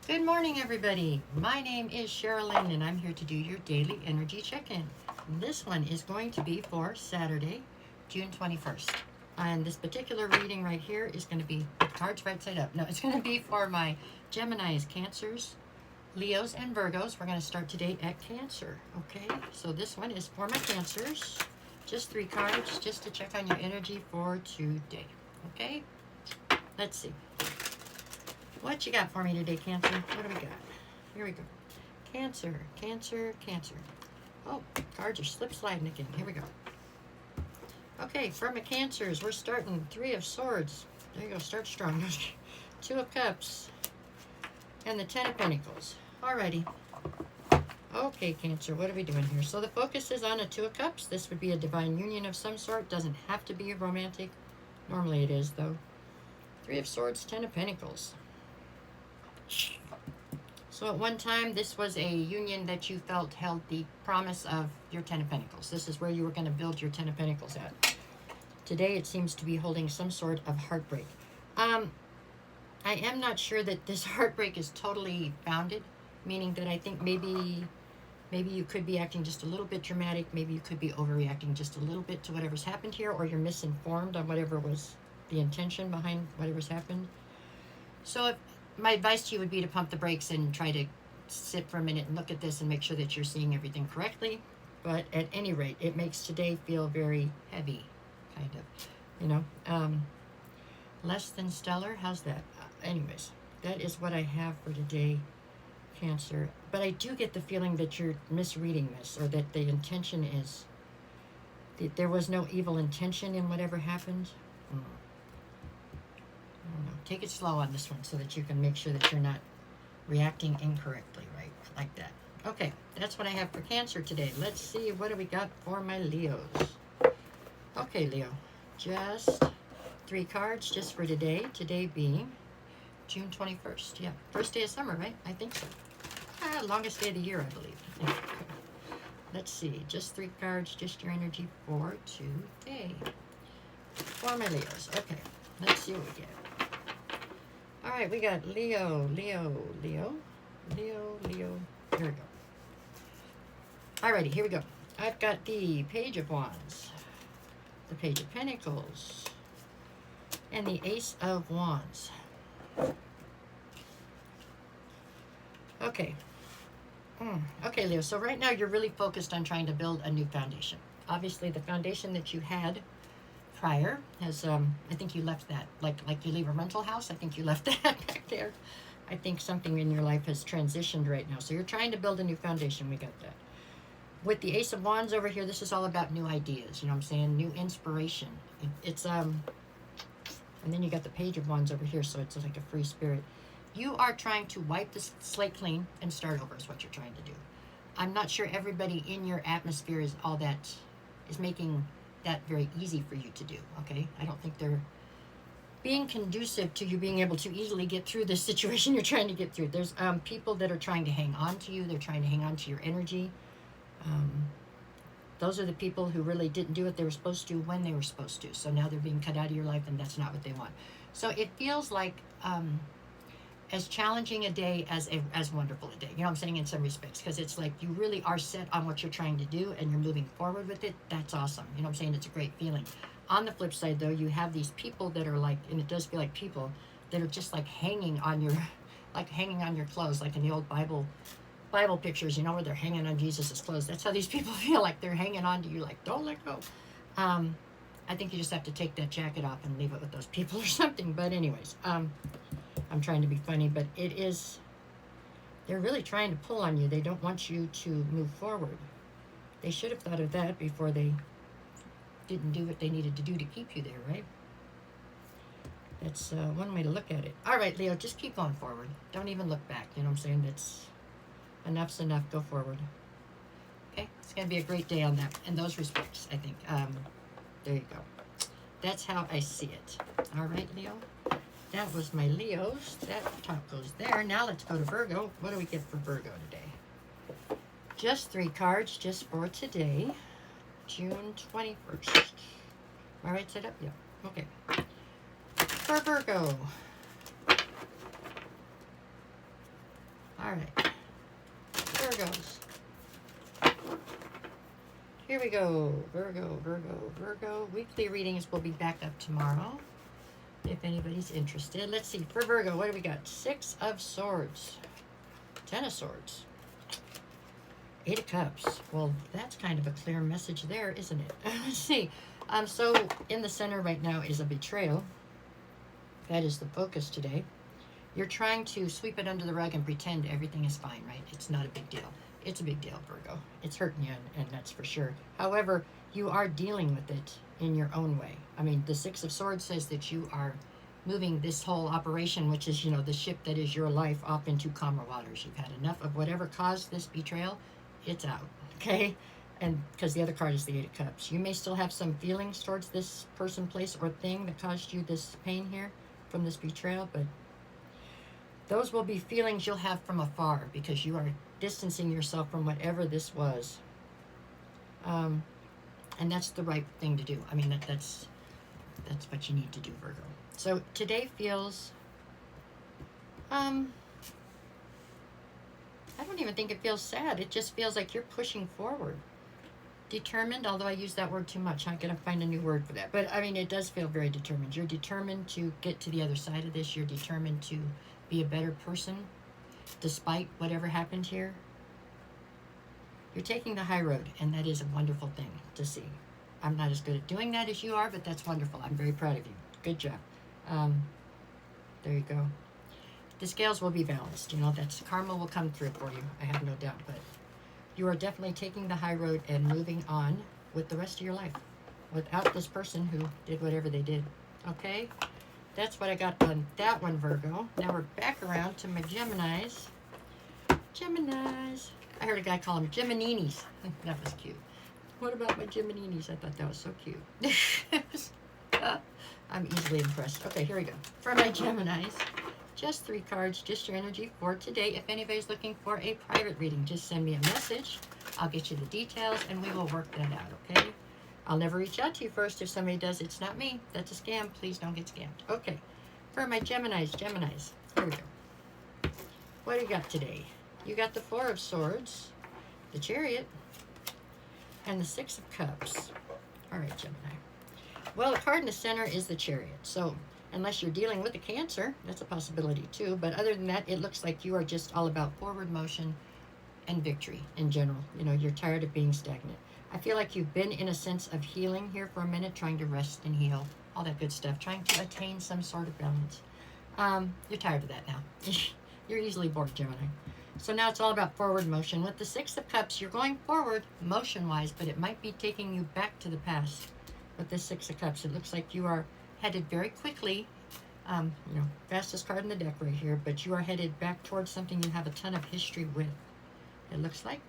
Good morning, everybody. My name is Sherilyn, and I'm here to do your daily energy check-in. This one is going to be for Saturday, June 21st. And this particular reading right here is going to be cards right side up. No, it's going to be for my Geminis, Cancers, Leos, and Virgos. We're going to start today at Cancer. Okay, so this one is for my Cancers. Just 3 cards, just to check on your energy for today. Okay, let's see. What you got for me today, Cancer? What do we got? Here we go. Cancer, Cancer, Cancer. Oh, cards are slip sliding again. Here we go. Okay, for my Cancers, we're starting 3 of Swords. There you go, start strong. 2 of Cups. And the 10 of Pentacles. Alrighty. Okay, Cancer, what are we doing here? So the focus is on a 2 of Cups. This would be a divine union of some sort. Doesn't have to be romantic. Normally it is, though. 3 of Swords, 10 of Pentacles. So at one time, this was a union that you felt held the promise of your 10 of Pentacles. This is where you were going to build your 10 of Pentacles at. Today, it seems to be holding some sort of heartbreak. I am not sure that this heartbreak is totally founded, meaning that I think maybe you could be acting just a little bit dramatic. Maybe you could be overreacting just a little bit to whatever's happened here, or you're misinformed on whatever was the intention behind whatever's happened. So my advice to you would be to pump the brakes and try to sit for a minute and look at this and make sure that you're seeing everything correctly. But at any rate, it makes today feel very heavy, kind of, less than stellar. How's that? Anyways, that is what I have for today, Cancer. But I do get the feeling that you're misreading this, or that the intention is that there was no evil intention in whatever happened. I don't know. Take it slow on this one so that you can make sure that you're not reacting incorrectly, right? Like that. Okay, that's what I have for Cancer today. Let's see, what do we got for my Leos? Okay, Leo, just 3 cards just for today. Today being June 21st. Yeah, first day of summer, right? I think so. Longest day of the year, I believe. Let's see, just 3 cards, just your energy for today. For my Leos. Okay, let's see what we get. All right, we got Leo, Leo, Leo, Leo, Leo. Here we go. Alrighty, here we go. I've got the Page of Wands, the Page of Pentacles, and the Ace of Wands. Okay. Okay, Leo, so right now you're really focused on trying to build a new foundation. Obviously, the foundation that you had prior has, I think you left that, like you leave a rental house, I think you left that back there. I think something in your life has transitioned right now. So you're trying to build a new foundation. We got that. With the Ace of Wands over here, this is all about new ideas. You know what I'm saying? New inspiration. It's, and then you got the Page of Wands over here, so it's like a free spirit. You are trying to wipe the slate clean and start over is what you're trying to do. I'm not sure everybody in your atmosphere is all that, is making that very easy for you to do, okay? I don't think they're being conducive to you being able to easily get through this situation you're trying to get through. There's people that are trying to hang on to you. They're trying to hang on to your energy. Those are the people who really didn't do what they were supposed to when they were supposed to. So now they're being cut out of your life, and that's not what they want. So it feels like as challenging a day as wonderful a day. You know what I'm saying, in some respects, because it's like you really are set on what you're trying to do and you're moving forward with it. That's awesome. You know what I'm saying? It's a great feeling. On the flip side, though, you have these people that are like, and it does feel like people that are just like hanging on your clothes, like in the old Bible pictures, you know, where they're hanging on Jesus's clothes. That's how these people feel, like they're hanging on to you, like, don't let go. I think you just have to take that jacket off and leave it with those people or something. But anyways, I'm trying to be funny, but they're really trying to pull on you. They don't want you to move forward. They should have thought of that before they didn't do what they needed to do to keep you there, right? That's one way to look at it. All right, Leo, just keep going forward. Don't even look back. You know what I'm saying? That's enough's enough. Go forward. Okay? It's going to be a great day on that, in those respects, I think. There you go. That's how I see it. All right, Leo? That was my Leos. That top goes there. Now let's go to Virgo. What do we get for Virgo today? Just 3 cards just for today, June 21st. Am I right side up? Yeah. Okay. For Virgo. All right. Virgos. Here we go. Virgo, Virgo, Virgo. Weekly readings will be back up tomorrow if anybody's interested. Let's see. For Virgo, what do we got? 6 of Swords. 10 of Swords. 8 of Cups. Well, that's kind of a clear message there, isn't it? Let's see. So in the center right now is a betrayal. That is the focus today. You're trying to sweep it under the rug and pretend everything is fine, right? It's not a big deal. It's a big deal, Virgo. It's hurting you, and that's for sure. However, you are dealing with it in your own way. I mean, the 6 of Swords says that you are moving this whole operation, which is, you know, the ship that is your life, off into calmer waters. You've had enough of whatever caused this betrayal. It's out, okay? And because the other card is the 8 of Cups. You may still have some feelings towards this person, place, or thing that caused you this pain here from this betrayal, but those will be feelings you'll have from afar because you are distancing yourself from whatever this was. And that's the right thing to do. I mean, that's what you need to do, Virgo. So today feels, I don't even think it feels sad. It just feels like you're pushing forward. Determined, although I use that word too much. I'm going to find a new word for that. But, I mean, it does feel very determined. You're determined to get to the other side of this. You're determined to be a better person despite whatever happened here. You're taking the high road, and that is a wonderful thing to see. I'm not as good at doing that as you are, but that's wonderful. I'm very proud of you. Good job. There you go. The scales will be balanced. You know, that's karma will come through for you. I have no doubt. But you are definitely taking the high road and moving on with the rest of your life without this person who did whatever they did. Okay? That's what I got on that one, Virgo. Now we're back around to my Geminis. Geminis. I heard a guy call them Gemininis. That was cute. What about my Gemininis? I thought that was so cute. I'm easily impressed. Okay, here we go. For my Geminis, just 3 cards, just your energy for today. If anybody's looking for a private reading, just send me a message. I'll get you the details, and we will work that out, okay? I'll never reach out to you first. If somebody does, it's not me. That's a scam. Please don't get scammed. Okay, for my Geminis, here we go. What do you got today? You got the 4 of Swords, the Chariot, and the 6 of Cups. All right, Gemini. Well, the card in the center is the Chariot. So unless you're dealing with a Cancer, that's a possibility too. But other than that, it looks like you are just all about forward motion and victory in general. You know, you're tired of being stagnant. I feel like you've been in a sense of healing here for a minute, trying to rest and heal, all that good stuff, trying to attain some sort of balance. You're tired of that now. You're easily bored, Gemini. So now it's all about forward motion. With the 6 of Cups, you're going forward motion-wise, but it might be taking you back to the past. With this 6 of Cups, it looks like you are headed very quickly, you know, fastest card in the deck right here, but you are headed back towards something you have a ton of history with. It looks like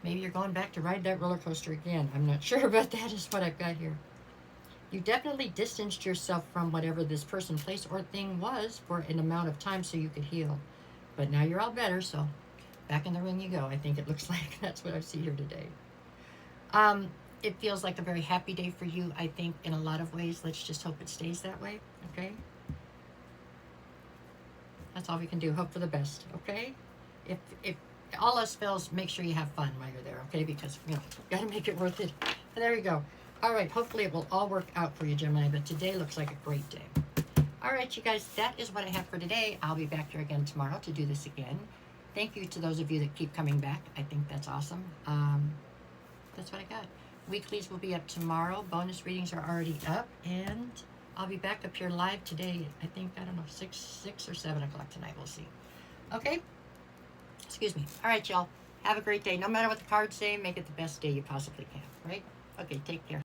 maybe you're going back to ride that roller coaster again. I'm not sure, but that is what I've got here. You definitely distanced yourself from whatever this person, place, or thing was for an amount of time so you could heal. But now you're all better, so back in the ring you go. I think it looks like that's what I see here today. It feels like a very happy day for you, I think, in a lot of ways. Let's just hope it stays that way, okay? That's all we can do. Hope for the best, okay? If all else fails, make sure you have fun while you're there, okay? Because, you know, got to make it worth it. And there you go. All right, hopefully it will all work out for you, Gemini, but today looks like a great day. All right, you guys, that is what I have for today. I'll be back here again tomorrow to do this again. Thank you to those of you that keep coming back. I think that's awesome. That's what I got. Weeklies will be up tomorrow. Bonus readings are already up, and I'll be back up here live today. I think, I don't know, 6 or 7 o'clock tonight. We'll see. Okay? Excuse me. All right, y'all. Have a great day. No matter what the cards say, make it the best day you possibly can, right? Okay, take care.